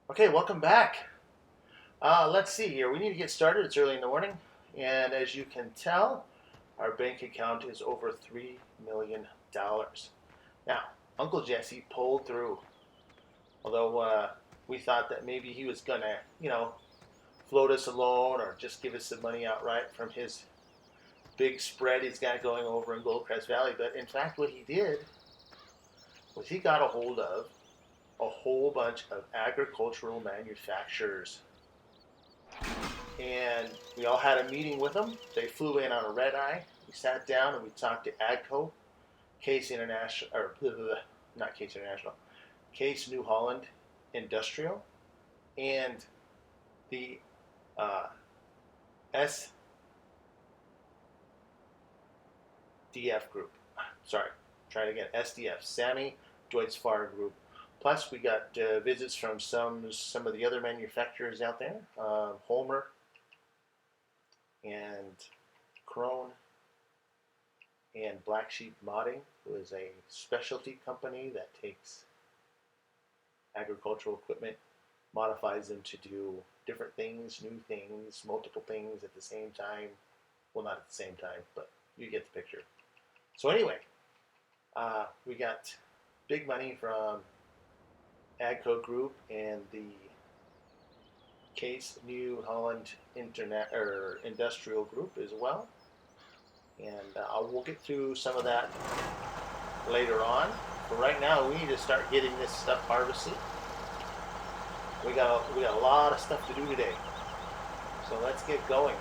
Okay, welcome back. Let's see here. We need to get started. It's early in the morning, and as you can tell, our bank account is over $3 million. Now, Uncle Jesse pulled through, although we thought that maybe he was gonna, float us a loan or just give us some money outright from his big spread he's got going over in Goldcrest Valley. But in fact, what he did was he got a hold of a whole bunch of agricultural manufacturers, and we all had a meeting with them. They flew in on a red eye. We sat down and we talked to AGCO, Case International, or not Case International, Case New Holland Industrial, and the uh, SDF group. Sorry, try it again. SDF, Sammy Deutz-Fahr Group. Plus, we got visits from some of the other manufacturers out there, Homer and Krone and Black Sheep Modding, who is a specialty company that takes agricultural equipment, modifies them to do different things, new things, multiple things at the same time. Well, not at the same time, but you get the picture. So anyway, we got big money from AGCO Group and the Case New Holland Industrial Group as well. And we'll get through some of that later on. But right now, we need to start getting this stuff harvested. We got a lot of stuff to do today, so let's get going.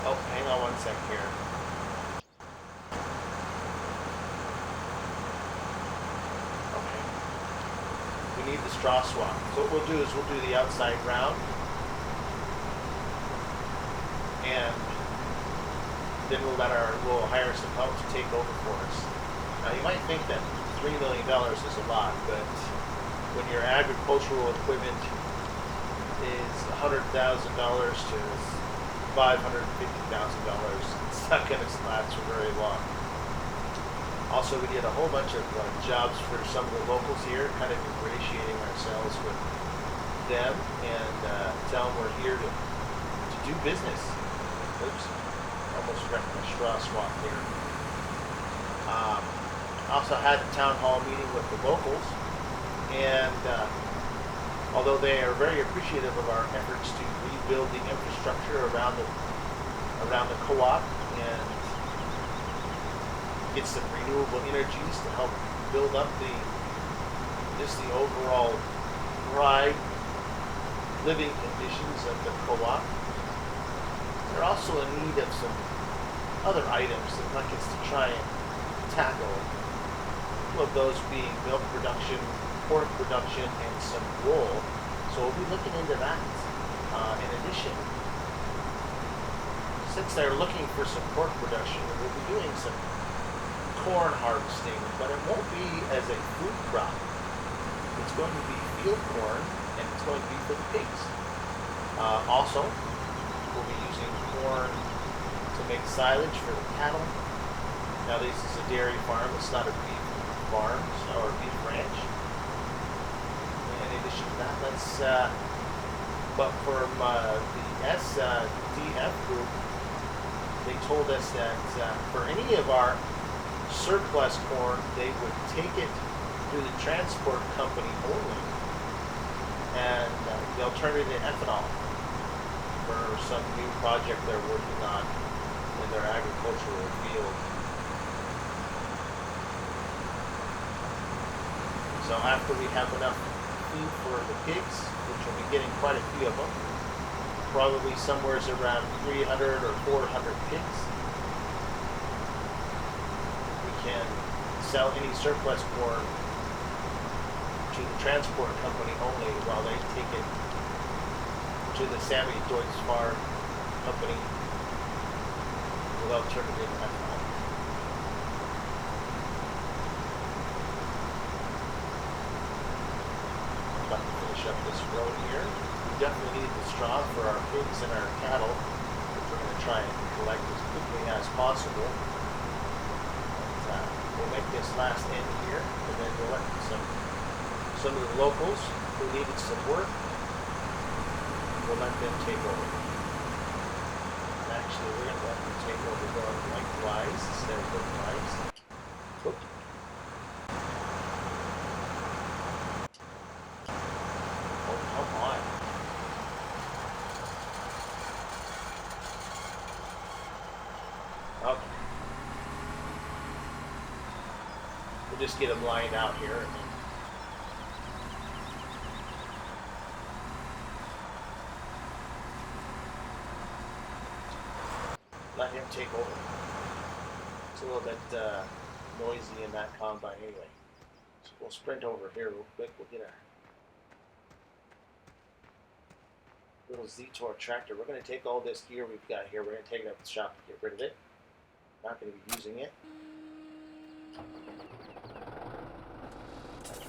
Oh, hang on one sec here. Okay, we need the straw swap. So what we'll do is we'll do the outside round, and then we'll hire some help to take over for us. Now you might think that $3 million is a lot, but when your agricultural equipment is $100,000 to $550,000, it's not going to last for very long. Also, we did a whole bunch of jobs for some of the locals here, kind of ingratiating ourselves with them and tell them we're here to do business. Oops, almost wrecked my straw swap here. Also had a town hall meeting with the locals, and although they are very appreciative of our efforts to rebuild the infrastructure around the co-op and get some renewable energies to help build up the overall thrive living conditions of the co-op, they're also in need of some other items that like us to try and tackle. Two of those being milk production, pork production, and some wool. So we'll be looking into that. In addition, since they're looking for some pork production, we'll be doing some corn harvesting, but it won't be as a food crop. It's going to be field corn, and it's going to be for the pigs. Also, we'll be using corn to make silage for the cattle. Now this is a dairy farm, it's not a beef farm or a beef ranch. In addition to that, but from the SDF group, they told us that for any of our surplus corn, they would take it through the transport company only, and they'll turn it into ethanol for some new project they're working on in their agricultural field. So after we have enough food for the pigs, which we'll be getting quite a few of them, probably somewhere around 300 or 400 pigs, we can sell any surplus corn to the transport company only while they take it to the Sammy Deutz-Fahr company without turning it into ethanol. About to finish up this road here. We definitely need the straw for our pigs and our cattle, which we're going to try and collect as quickly as possible. But, we'll make this last end here, and then we'll let some of the locals who needed some work, we'll let them take over. And actually, we're going to let them take over going lengthwise instead of widthwise. Whoop. Oh, come on. Okay. We'll just get them lined out here. And then let him take over. It's a little bit noisy in that combine anyway. So we'll sprint over here real quick. We'll get our little Z-Tor tractor. We're going to take all this gear we've got here. We're going to take it up to the shop and get rid of it. Not going to be using it.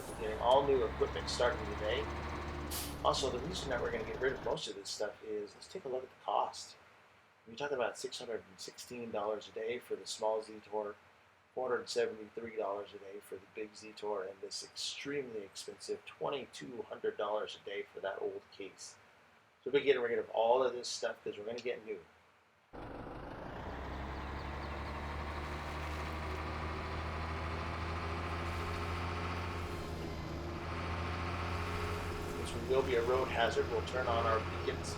We're getting all new equipment starting today. Also, the reason that we're going to get rid of most of this stuff is, let's take a look at the cost. We're talking about $616 a day for the small Z-Tor, $473 a day for the big Z-Tor, and this extremely expensive $2,200 a day for that old case. So we're getting rid of all of this stuff because we're going to get new. This will be a road hazard. We'll turn on our beacons.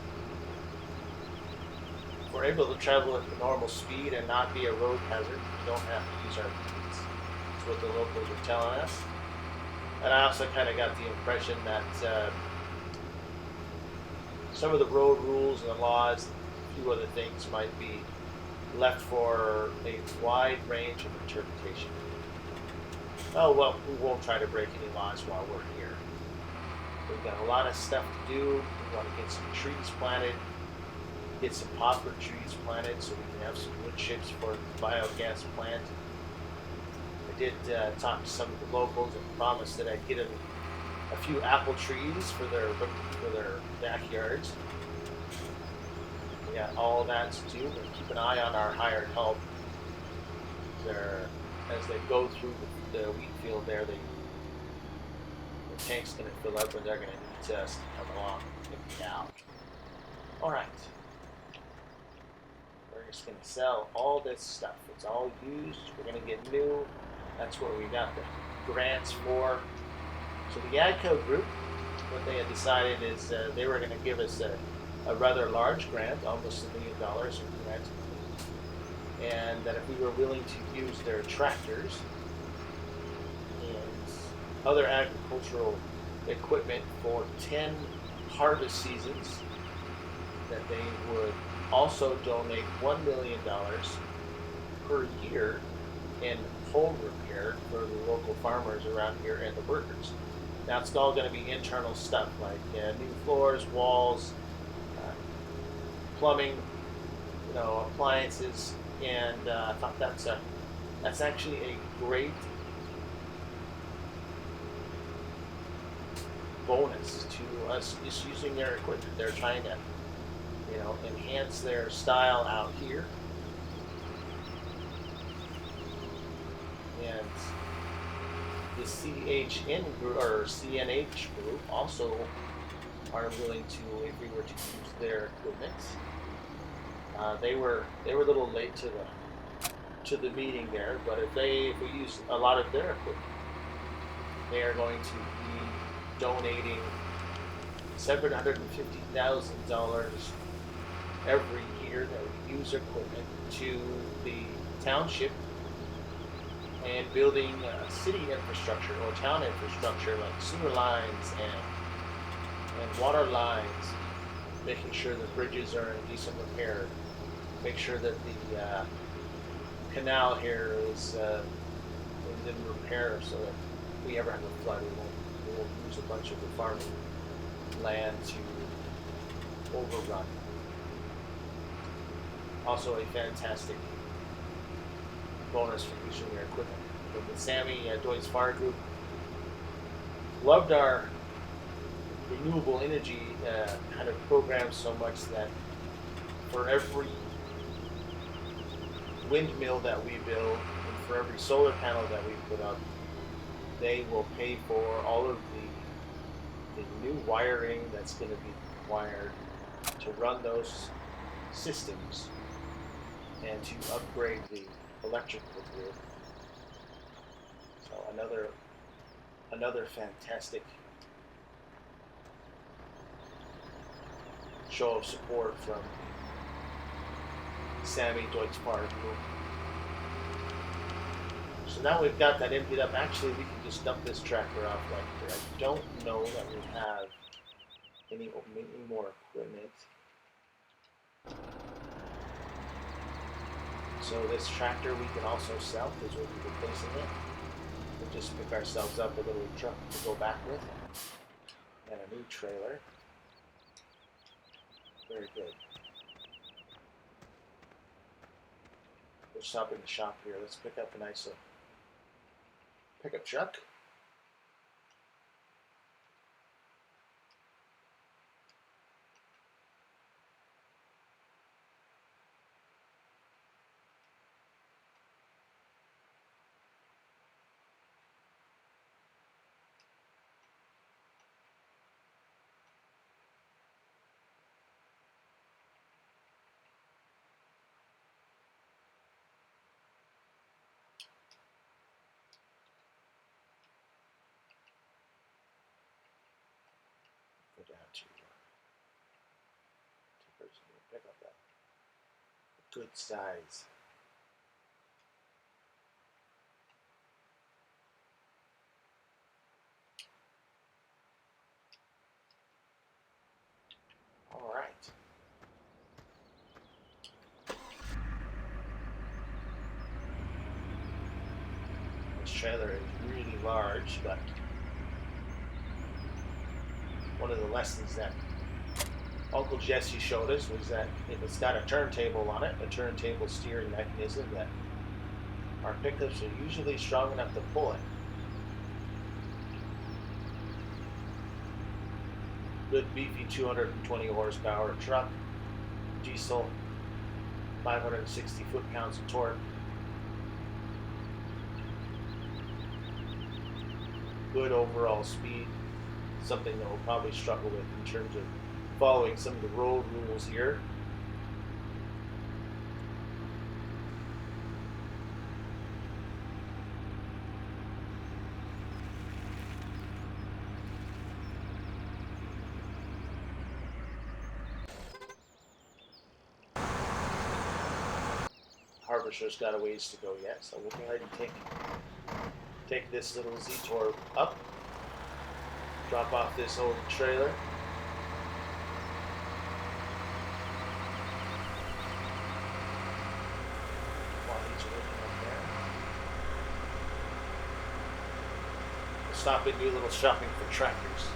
If we're able to travel at the normal speed and not be a road hazard, we don't have to use our beacons. That's what the locals are telling us. And I also kind of got the impression that some of the road rules and the laws, a few other things might be left for a wide range of interpretation. Oh well, we won't try to break any laws while we're here. We've got a lot of stuff to do. We want to get some trees planted, get some poplar trees planted so we can have some wood chips for the biogas plant. I did talk to some of the locals and promised that I'd get them a few apple trees for their backyards. We got all that to do. We'll keep an eye on our hired help. As they go through the wheat field there, the tank's going to fill up and they're going to need us to come along and pick me out. Alright. We're just going to sell all this stuff. It's all used. We're going to get new. That's what we got the grants for. So the AGCO group, what they had decided is they were going to give us a rather large grant, almost $1 million in grant, and that if we were willing to use their tractors and other agricultural equipment for 10 harvest seasons, that they would also donate $1 million per year in home repair for the local farmers around here and the workers. Now it's all going to be internal stuff like new floors, walls, plumbing, appliances, and I thought that's actually a great bonus to us just using their equipment. They're trying to, enhance their style out here, and the CHN group or CNH group also are willing to, if we were to use their equipment. They were a little late to the meeting there, but if we use a lot of their equipment, they are going to be donating $750,000 every year that we use equipment to the township and building city infrastructure or town infrastructure like sewer lines and water lines, making sure the bridges are in decent repair, make sure that the canal here is in repair so that if we ever have a flood, we won't use a bunch of the farming land to overrun. Also a fantastic bonus for using their equipment. But the Sammy Deutz Fire Group loved our renewable energy kind of program so much that for every windmill that we build in for every solar panel that we put up, they will pay for all of the new wiring that's going to be required to run those systems and to upgrade the electrical grid. So another fantastic show of support from Sammy Deutschpark group. So now we've got that emptied up. Actually, we can just dump this tractor off right here. I don't know that we have any more equipment. So this tractor we can also sell because we'll be replacing it. We'll just pick ourselves up a little truck to go back with and a new trailer. Very good. We'll stop in the shop here. Let's pick up a nice pickup truck. Go down to pick up that good size. All right. This trailer is really large, but one of the lessons that Uncle Jesse showed us was that if it's got a turntable on it, a turntable steering mechanism, that our pickups are usually strong enough to pull it. Good beefy 220 horsepower truck, diesel, 560 foot-pounds of torque. Good overall speed, something that we'll probably struggle with in terms of following some of the road rules here. Harvester's got a ways to go yet, so we'll go ahead and take this little Z-Tor up, drop off this old trailer. While he's working up there, we'll stop and do a little shopping for tractors.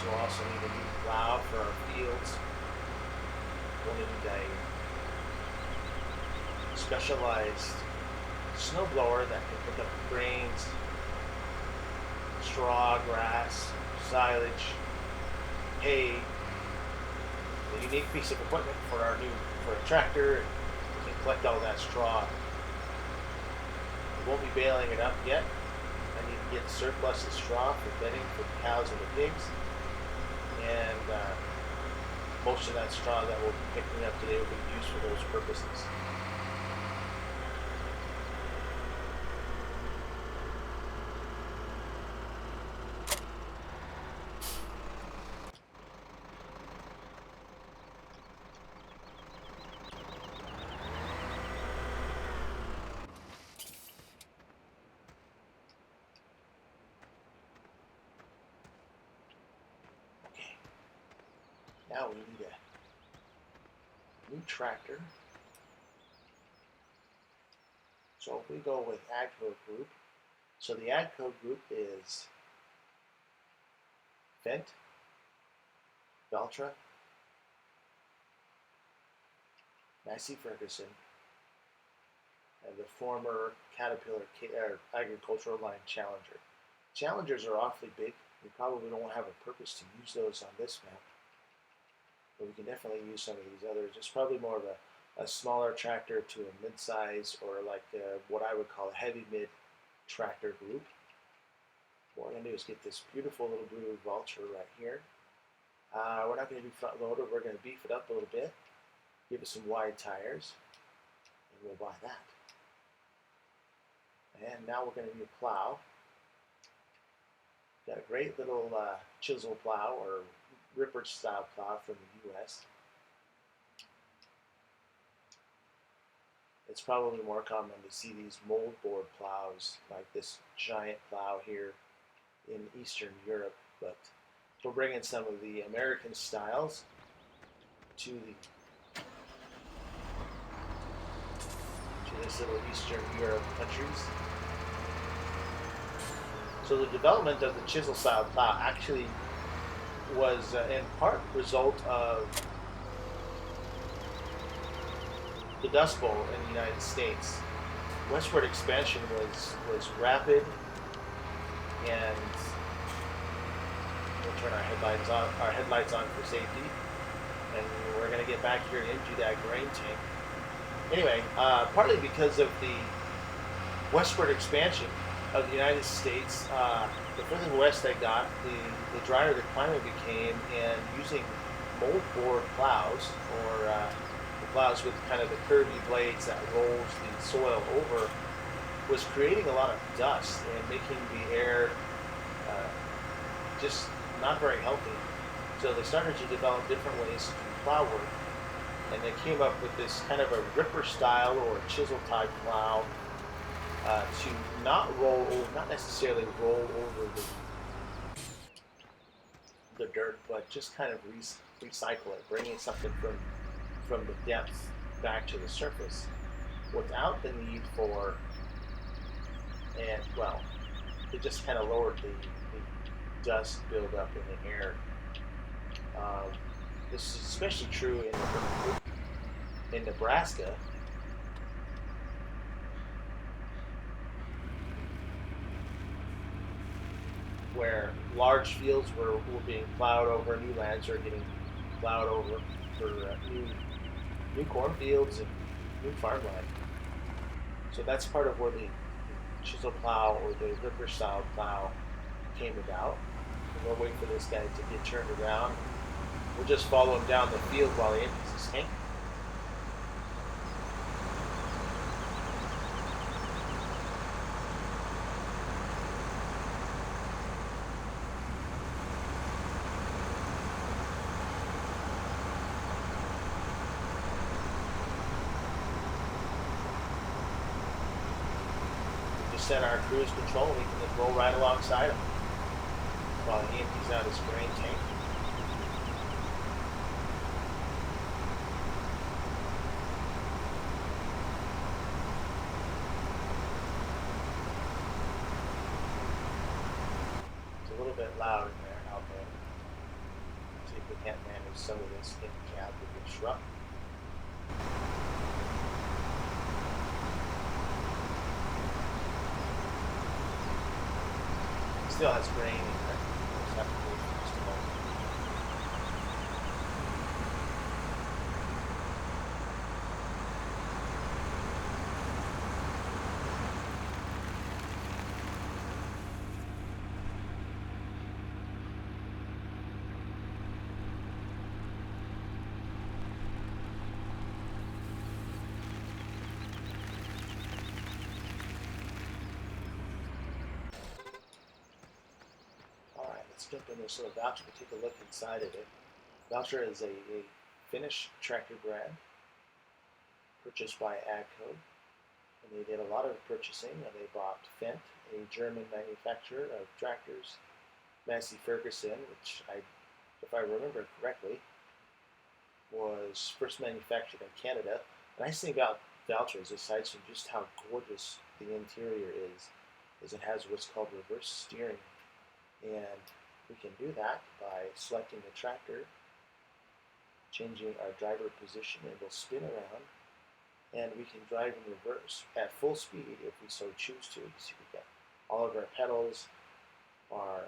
We'll also need a new plow for our fields. We'll need a specialized snow blower that can pick up grains, straw, grass, silage, hay. A unique piece of equipment for a tractor. We can collect all that straw. We won't be baling it up yet. I need to get surplus of straw for bedding for the cows and the pigs. And most of that straw that we'll be picking up today will be used for those purposes. Now we need a new tractor. So if we go with AGCO Group, so the AGCO Group is Fendt, Valtra, Massey Ferguson, and the former Caterpillar agricultural line Challenger. Challengers are awfully big. We probably won't have a purpose to use those on this map, but we can definitely use some of these others. It's probably more of a smaller tractor to a mid-size, or like what I would call a heavy mid tractor group. What we're going to do is get this beautiful little blue Vulture right here. We're not going to do front loader. We're going to beef it up a little bit, give it some wide tires, and we'll buy that. And now we're going to do a plow. Got a great little chisel plow, or ripper style plow from the US. It's probably more common to see these moldboard plows like this giant plow here in Eastern Europe, but we're bringing some of the American styles to this little Eastern Europe countries. So the development of the chisel style plow actually was in part result of the Dust Bowl in the United States. Westward expansion was rapid, and we'll turn our headlights on for safety, and we're going to get back here into that grain tank. Anyway, partly because of the westward expansion of the United States, the further west I got, the drier the climate became, and using moldboard plows, or the plows with kind of the curvy blades that rolls the soil over, was creating a lot of dust and making the air just not very healthy. So they started to develop different ways to do plow work, and they came up with this kind of a ripper style or chisel type plow to not necessarily roll over the dirt, but just kind of recycle it, bringing something from the depth back to the surface without the need for, and well, it just kind of lowered the dust buildup in the air. This is especially true in Nebraska, where large fields were being plowed over, new lands are getting plowed over for new cornfields and new farmland. So that's part of where the chisel plow or the ripper style plow came about. And we'll wait for this guy to get turned around. We'll just follow him down the field while he empties his tank. Just set our cruise control, and we can just roll right alongside him while he empties out his grain tank. It's a little bit loud in there, out there. See if we can't manage some of this in cab with the truck. Still has grain in there. We'll just have to wait for just a moment. Let's jump in this little Valtra and take a look inside of it. Valtra is a Finnish tractor brand purchased by AGCO, and they did a lot of purchasing. They bought Fendt, a German manufacturer of tractors, Massey Ferguson, which, if I remember correctly, was first manufactured in Canada. The nice thing about Valtra is, aside from just how gorgeous the interior is it has what's called reverse steering, and we can do that by selecting the tractor, changing our driver position, and we'll spin around, and we can drive in reverse at full speed if we so choose to. You see, we got all of our pedals, our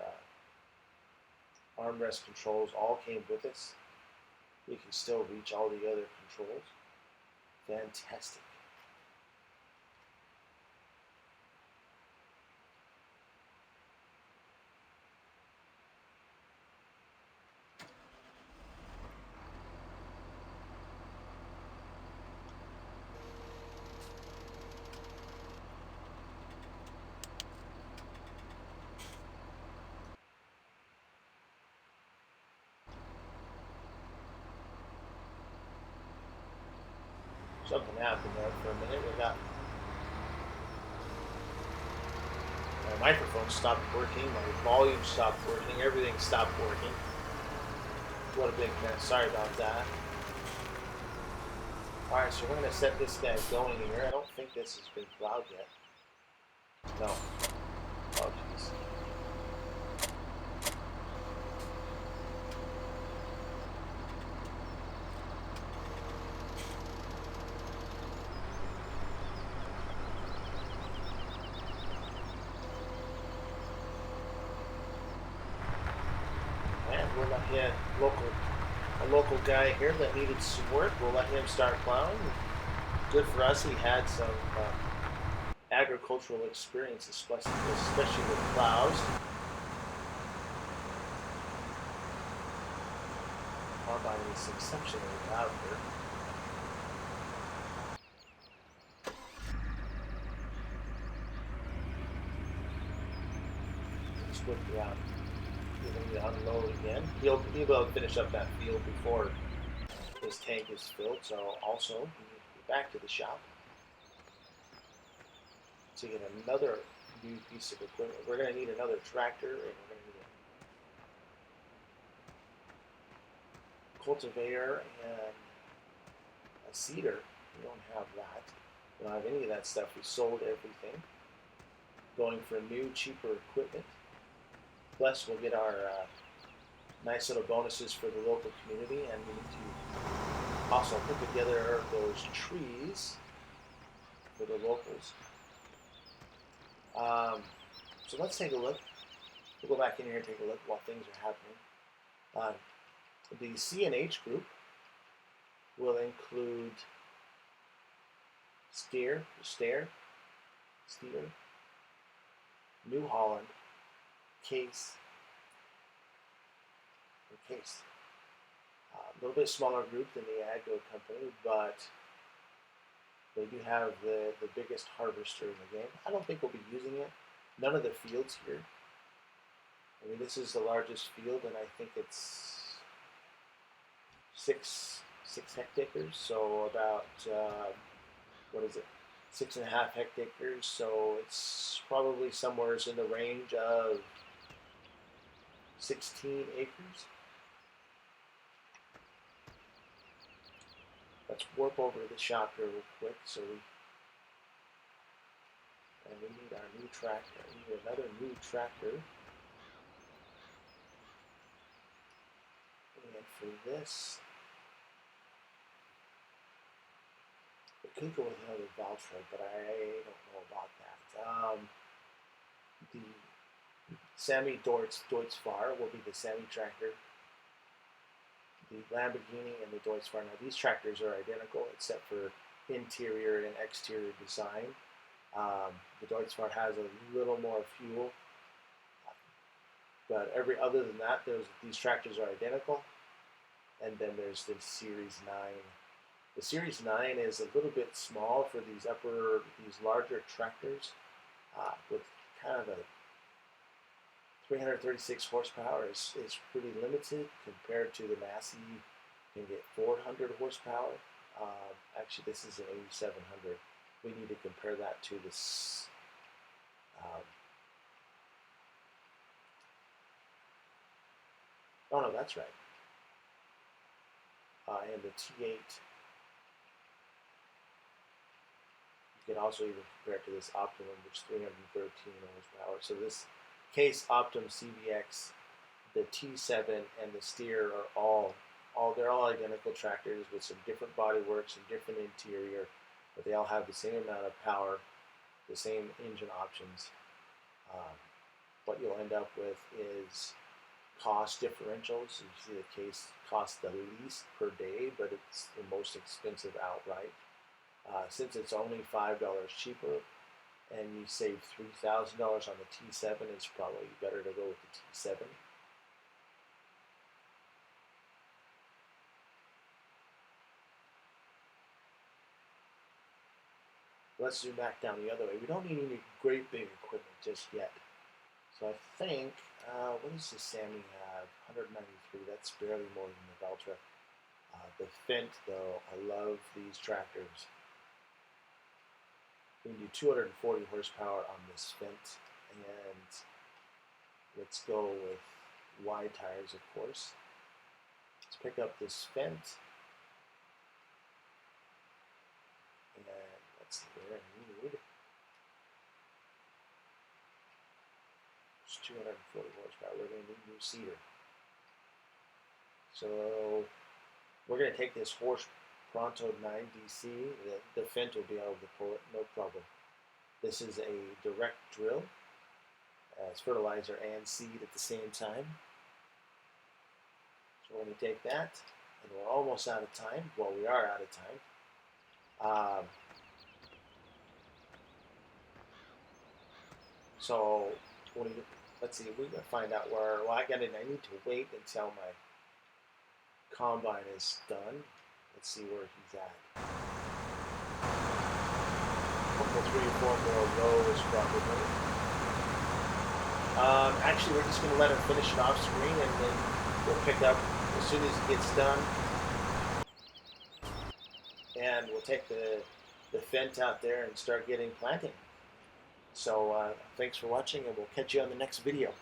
armrest controls all came with us. We can still reach all the other controls. Fantastic. Something happened there for a minute. We got my microphone stopped working, my volume stopped working, everything stopped working. What a big mess. Sorry about that. Alright, so we're going to set this guy going here. I don't think this has been plowed yet. No. Oh, jeez. And we'll let him, a local guy here that needed some work, we'll let him start plowing. Good for us, he had some agricultural experience, especially with plows. Combine is exceptionally loud here. Just whip you out. You're going to unload again. He'll be able to finish up that field before his tank is filled, so also we need to get back to the shop to get another new piece of equipment. We're going to need another tractor, and we're going to need a cultivator and a seeder. We don't have that. We don't have any of that stuff. We sold everything. Going for new, cheaper equipment. Plus, we'll get our nice little bonuses for the local community, and we need to also put together those trees for the locals. So let's take a look. We'll go back in here and take a look while things are happening. The C&H group will include Steer, New Holland, Case. A little bit smaller group than the Agro Company, but they do have the biggest harvester in the game. I don't think we'll be using it. None of the fields here. I mean, this is the largest field, and I think it's six hectares. So about what is it? 6.5 hectares. So it's probably somewhere in the range of 16 acres. Let's warp over to the shop here real quick. We need our new tractor. We need another new tractor. And for this, it could go with another Valtra, but I don't know about that. The Sammy Deutz-Fahr will be the Sammy tractor. The Lamborghini and the Deutz-Fahr. Now these tractors are identical except for interior and exterior design. The Deutz-Fahr has a little more fuel, but other than that, these tractors are identical. And then there's the Series 9. The Series 9 is a little bit small for these larger tractors, with kind of a 336 horsepower is pretty limited compared to the Massey. You can get 400 horsepower. Actually, this is an 8700. We need to compare that to this. Oh no, that's right. And the T8. You can also even compare it to this Optimum, which is 313 horsepower. So this Case Optum CBX, the T7, and the Steer are they're all identical tractors with some different bodywork, some different interior, but they all have the same amount of power, the same engine options. What you'll end up with is cost differentials. You see the case costs the least per day, but it's the most expensive outright. Since it's only $5 cheaper, and you save $3,000 on the T7, it's probably better to go with the T7. Let's zoom back down the other way. We don't need any great big equipment just yet. So I think, what does the Sammy have? 193, that's barely more than the Valtra. The Fendt, though, I love these tractors. We can do 240 horsepower on this Fendt, and let's go with wide tires, of course. Let's pick up this Fendt, and let's see, we're going to need 240 horsepower. We're going to need new seeder. So we're going to take this Horse Pronto 9DC. The Fendt will be able to pull it, no problem. This is a direct drill. It's fertilizer and seed at the same time. So we're going to take that, and we're almost out of time. Well, we are out of time. So let's see, we're going to find out where, well, I need to wait until my combine is done. Let's see where he's at. Couple 3 or 4 more rows probably. Actually, we're just going to let him finish it off screen, and then we'll pick up as soon as he gets done. And we'll take the Fendt out there and start getting planting. So thanks for watching, and we'll catch you on the next video.